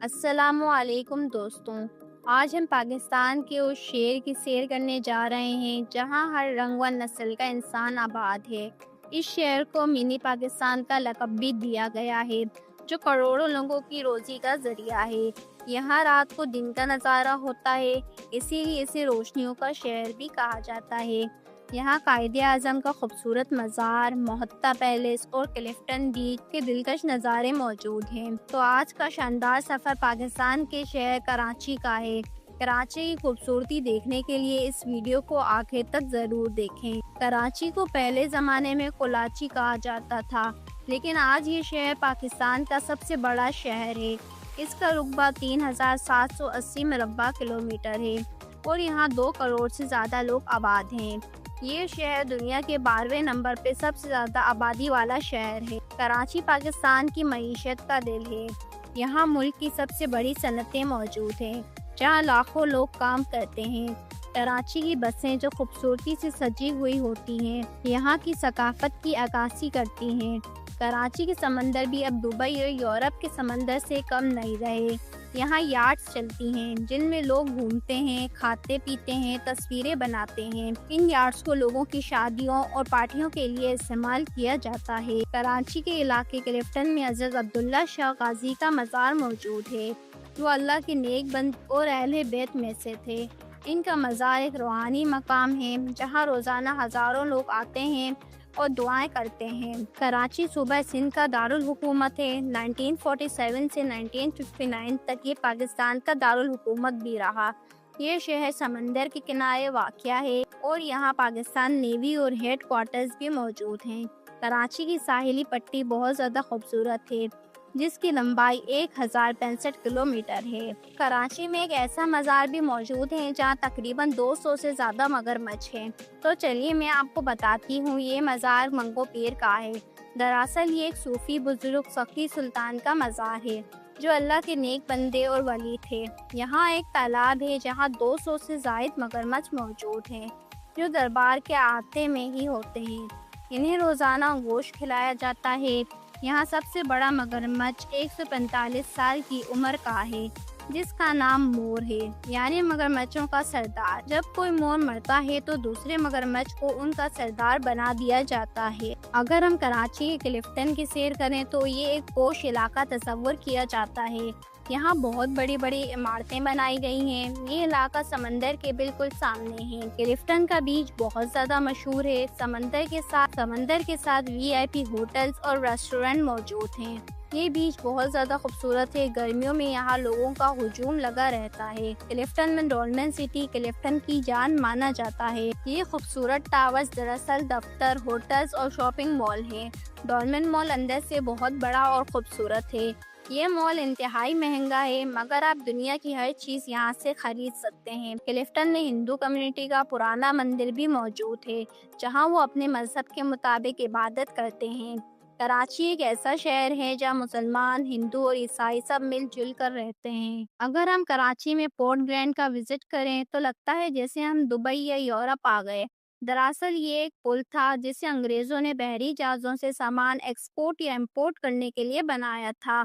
السلام علیکم دوستوں، آج ہم پاکستان کے اس شہر کی سیر کرنے جا رہے ہیں جہاں ہر رنگ و نسل کا انسان آباد ہے۔ اس شہر کو منی پاکستان کا لقب بھی دیا گیا ہے جو کروڑوں لوگوں کی روزی کا ذریعہ ہے۔ یہاں رات کو دن کا نظارہ ہوتا ہے، اسی لیے اسے روشنیوں کا شہر بھی کہا جاتا ہے۔ یہاں قائد اعظم کا خوبصورت مزار، محطہ پیلس اور کلفٹن بیچ کے دلکش نظارے موجود ہیں۔ تو آج کا شاندار سفر پاکستان کے شہر کراچی کا ہے۔ کراچی کی خوبصورتی دیکھنے کے لیے اس ویڈیو کو آخر تک ضرور دیکھیں۔ کراچی کو پہلے زمانے میں کلاچی کہا جاتا تھا، لیکن آج یہ شہر پاکستان کا سب سے بڑا شہر ہے۔ اس کا رقبہ 3780 مربع کلومیٹر ہے اور یہاں 2 کروڑ سے زیادہ لوگ آباد ہیں۔ یہ شہر دنیا کے 12ویں نمبر پہ سب سے زیادہ آبادی والا شہر ہے۔ کراچی پاکستان کی معیشت کا دل ہے۔ یہاں ملک کی سب سے بڑی صنعتیں موجود ہیں جہاں لاکھوں لوگ کام کرتے ہیں۔ کراچی کی بسیں جو خوبصورتی سے سجی ہوئی ہوتی ہیں، یہاں کی ثقافت کی عکاسی کرتی ہیں۔ کراچی کے سمندر بھی اب دبئی اور یورپ کے سمندر سے کم نہیں رہے۔ یہاں یاٹس چلتی ہیں جن میں لوگ گھومتے ہیں، کھاتے پیتے ہیں، تصویریں بناتے ہیں۔ ان یاٹس کو لوگوں کی شادیوں اور پارٹیوں کے لیے استعمال کیا جاتا ہے۔ کراچی کے علاقے کلفٹن میں حضرت عبداللہ شاہ غازی کا مزار موجود ہے جو اللہ کے نیک بند اور اہل بیت میں سے تھے۔ ان کا مزار ایک روحانی مقام ہے جہاں روزانہ ہزاروں لوگ آتے ہیں اور دعائیں کرتے ہیں۔ کراچی صوبہ سندھ کا دارالحکومت ہے۔ 1947 سے 1959 تک یہ پاکستان کا دارالحکومت بھی رہا۔ یہ شہر سمندر کے کنارے واقع ہے اور یہاں پاکستان نیوی اور ہیڈ کوارٹرز بھی موجود ہیں۔ کراچی کی ساحلی پٹی بہت زیادہ خوبصورت ہے جس کی لمبائی 1065 کلومیٹر ہے۔ کراچی میں ایک ایسا مزار بھی موجود ہے جہاں تقریباً 200 سے زیادہ مگرمچھ ہیں۔ تو چلیے میں آپ کو بتاتی ہوں یہ مزار منگو پیر کا ہے۔ دراصل یہ ایک صوفی بزرگ سخی سلطان کا مزار ہے جو اللہ کے نیک بندے اور ولی تھے۔ یہاں ایک تالاب ہے جہاں 200 سے زائد مگرمچھ موجود ہیں جو دربار کے احاطے میں ہی ہوتے ہیں۔ انہیں روزانہ گوشت کھلایا جاتا ہے۔ یہاں سب سے بڑا مگرمچھ 145 سال کی عمر کا ہے جس کا نام مور ہے، یعنی مگرمچھوں کا سردار۔ جب کوئی مور مرتا ہے تو دوسرے مگرمچھ کو ان کا سردار بنا دیا جاتا ہے۔ اگر ہم کراچی کے کلفٹن کی سیر کریں تو یہ ایک پوش علاقہ تصور کیا جاتا ہے۔ یہاں بہت بڑی بڑی عمارتیں بنائی گئی ہیں۔ یہ علاقہ سمندر کے بالکل سامنے ہے۔ کلفٹن کا بیچ بہت زیادہ مشہور ہے۔ سمندر کے ساتھ VIP ہوٹلز اور ریسٹورنٹ موجود ہیں۔ یہ بیچ بہت زیادہ خوبصورت ہے۔ گرمیوں میں یہاں لوگوں کا ہجوم لگا رہتا ہے۔ کلفٹن میں ڈولمن سٹی کلفٹن کی جان مانا جاتا ہے۔ یہ خوبصورت ٹاورز دراصل دفتر، ہوٹلز اور شاپنگ مال ہیں۔ ڈولمن مال اندر سے بہت بڑا اور خوبصورت ہے۔ یہ مال انتہائی مہنگا ہے مگر آپ دنیا کی ہر چیز یہاں سے خرید سکتے ہیں۔ کلفٹن میں ہندو کمیونٹی کا پرانا مندر بھی موجود ہے جہاں وہ اپنے مذہب کے مطابق عبادت کرتے ہیں۔ کراچی ایک ایسا شہر ہے جہاں مسلمان، ہندو اور عیسائی سب مل جل کر رہتے ہیں۔ اگر ہم کراچی میں پورٹ گرینڈ کا وزٹ کریں تو لگتا ہے جیسے ہم دبئی یا یورپ آ گئے۔ دراصل یہ ایک پل تھا جسے انگریزوں نے بحری جہازوں سے سامان ایکسپورٹ یا امپورٹ کرنے کے لیے بنایا تھا۔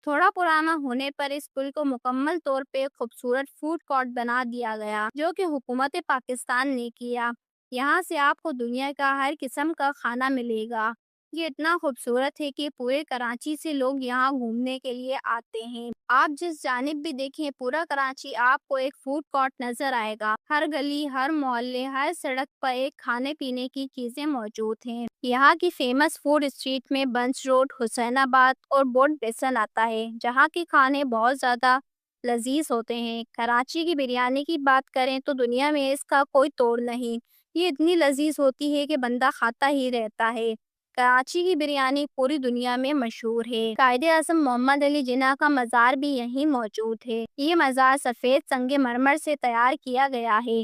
تھوڑا پرانا ہونے پر اس پل کو مکمل طور پہ ایک خوبصورت فوڈ کورٹ بنا دیا گیا جو کہ حکومت پاکستان نے کیا۔ یہاں سے آپ کو دنیا کا ہر قسم کا کھانا ملے گا۔ یہ اتنا خوبصورت ہے کہ پورے کراچی سے لوگ یہاں گھومنے کے لیے آتے ہیں۔ آپ جس جانب بھی دیکھیں پورا کراچی آپ کو ایک فوڈ کورٹ نظر آئے گا۔ ہر گلی، ہر محلے، ہر سڑک پر ایک کھانے پینے کی چیزیں موجود ہیں۔ یہاں کی فیمس فوڈ اسٹریٹ میں بنچ روڈ، حسین آباد اور بورڈ بیسن آتا ہے جہاں کے کھانے بہت زیادہ لذیذ ہوتے ہیں۔ کراچی کی بریانی کی بات کریں تو دنیا میں اس کا کوئی توڑ نہیں۔ یہ اتنی لذیذ ہوتی ہے کہ بندہ کھاتا ہی رہتا ہے۔ کراچی کی بریانی پوری دنیا میں مشہور ہے۔ قائد اعظم محمد علی جناح کا مزار بھی یہیں موجود ہے۔ یہ مزار سفید سنگ مرمر سے تیار کیا گیا ہے۔